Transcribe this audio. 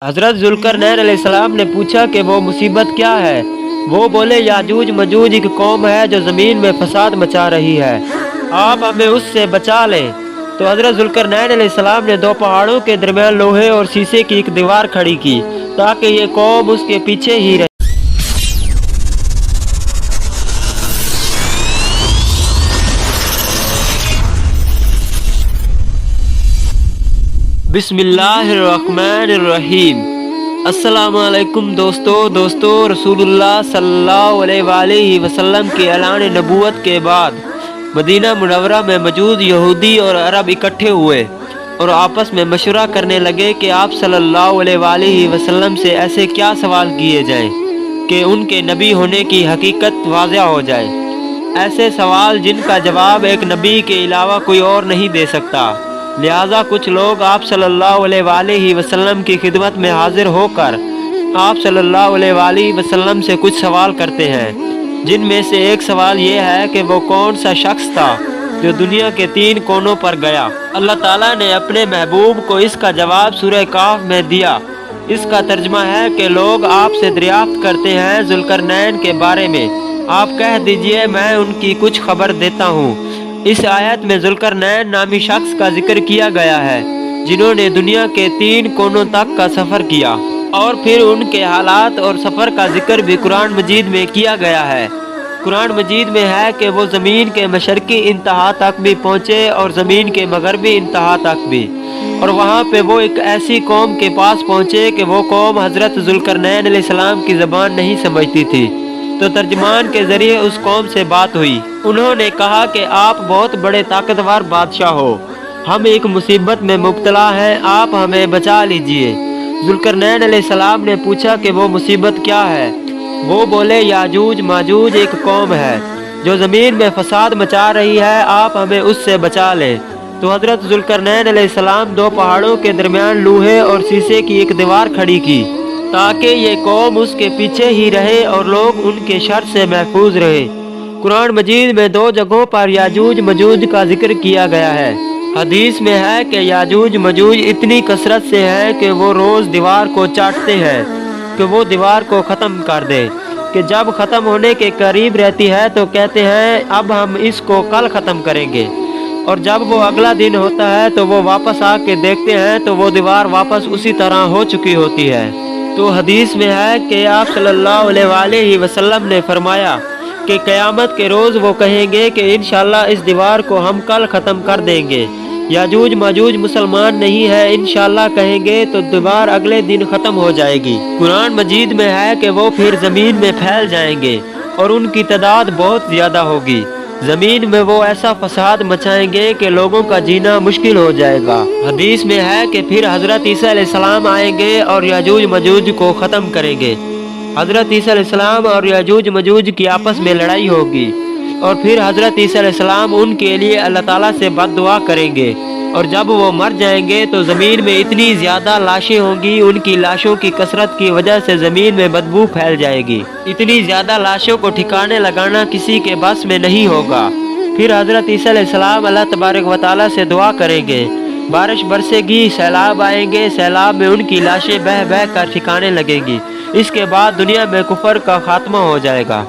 हज़रत ज़ुल्करनैन अलैहिस्सलाम ने पूछा कि वो मुसीबत क्या है। वो बोले, याजूज मजूज एक कौम है जो ज़मीन में फसाद मचा रही है, आप हमें उससे बचा लें। तो हज़रत ज़ुल्करनैन अलैहिस्सलाम ने दो पहाड़ों के दरमियान लोहे और शीशे की एक दीवार खड़ी की ताकि ये कौम उसके पीछे ही रहे। बिस्मिल्लाहिर्रहमानिर्रहीम। अस्सलामुअलैकुम दोस्तों रसूलुल्लाह सल्लल्लाहु अलैहि वसल्लम के ऐलान नबूवत के बाद मदीना मुनव्वरा में मौजूद यहूदी और अरब इकट्ठे हुए और आपस में मशवरा करने लगे कि आप सल्लल्लाहु अलैहि वसल्लम से ऐसे क्या सवाल किए जाएं कि उनके नबी होने की हकीकत वाज़िह हो जाए। ऐसे सवाल जिनका जवाब एक नबी के अलावा कोई और नहीं दे सकता। लिहाजा कुछ लोग आप सल्लल्लाहु अलैहि वसल्लम की खिदमत में हाजिर होकर आप सल्लल्लाहु अलैहि वसल्लम से कुछ सवाल करते हैं, जिनमें से एक सवाल ये है कि वो कौन सा शख्स था जो दुनिया के 3 कोनों पर गया। अल्लाह ताला ने अपने महबूब को इसका जवाब सूरह काफ में दिया। इसका तर्जुमा है कि लोग आपसे दरियाफ्त करते हैं ज़ुल्करनैन के बारे में, आप कह दीजिए मैं उनकी कुछ खबर देता हूँ। इस आयत में ज़ुल्करनैन नामी शख्स का जिक्र किया गया है जिन्होंने दुनिया के 3 कोनों तक का सफ़र किया, और फिर उनके हालात और सफ़र का जिक्र भी कुरान मजीद में किया गया है। कुरान मजीद में है कि वो ज़मीन के मशरक़ी इंतहा तक भी पहुँचे और ज़मीन के मगरबी इंतहा तक भी, और वहाँ पे वो एक ऐसी कौम के पास पहुँचे कि वो कौम हज़रत ज़ुल्करनैन अलैहिस्सलाम की ज़बान नहीं समझती थी। तो तर्जमान के ज़रिए उस कौम से बात हुई। उन्होंने कहा कि आप बहुत बड़े ताकतवर बादशाह हो, हम एक मुसीबत में मुब्तला हैं, आप हमें बचा लीजिए। ज़ुल्करनैन अलैहिस्सलाम ने पूछा कि वो मुसीबत क्या है। वो बोले, याजूज माजूज एक कौम है जो ज़मीन में फसाद मचा रही है, आप हमें उससे बचा लें। तो हज़रत ज़ुल्करनैन अलैहिस्सलाम 2 पहाड़ों के दरमियान लोहे और शीशे की एक दीवार खड़ी की ताकि ये कौम उसके पीछे ही रहे और लोग उनके शर से महफूज रहे। कुरान मजीद में 2 जगहों पर याजूज मजूज का जिक्र किया गया है। हदीस में है कि याजूज मजूज इतनी कसरत से है कि वो रोज़ दीवार को चाटते हैं कि वो दीवार को ख़त्म कर दे, कि जब ख़त्म होने के करीब रहती है तो कहते हैं अब हम इसको कल ख़त्म करेंगे, और जब वो अगला दिन होता है तो वो वापस आके देखते हैं तो वो दीवार वापस उसी तरह हो चुकी होती है। तो हदीस में है कि आप सल्लल्लाहु अलैहि वसल्लम ने फरमाया कि क़यामत के रोज़ वो कहेंगे कि इंशाअल्लाह इस दीवार को हम कल ख़त्म कर देंगे। याजूज माजूज मुसलमान नहीं है, इंशाअल्लाह कहेंगे तो दीवार अगले दिन ख़त्म हो जाएगी। कुरान मजीद में है कि वो फिर ज़मीन में फैल जाएंगे और उनकी तादाद बहुत ज़्यादा होगी। ज़मीन में वो ऐसा फसाद मचाएंगे कि लोगों का जीना मुश्किल हो जाएगा। हदीस में है कि फिर हज़रत ईसा अलैहिस्सलाम आएंगे और याजूज मजूज को ख़त्म करेंगे। हज़रत ईसा अलैहिस्सलाम और याजूज मजूज की आपस में लड़ाई होगी, और फिर हज़रत ईसा अलैहिस्सलाम उनके लिए अल्लाह ताला से बद्दुआ करेंगे, और जब वो मर जाएंगे तो ज़मीन में इतनी ज़्यादा लाशें होंगी, उनकी लाशों की कसरत की वजह से ज़मीन में बदबू फैल जाएगी। इतनी ज़्यादा लाशों को ठिकाने लगाना किसी के बस में नहीं होगा। फिर हज़रत ईसा अलैहिस्सलाम अल्लाह तबारक व तआला से दुआ करेंगे, बारिश बरसेगी, सैलाब आएंगे, सैलाब में उनकी लाशें बह बह कर ठिकाने लगेंगी। इसके बाद दुनिया में कुफर का खात्मा हो जाएगा।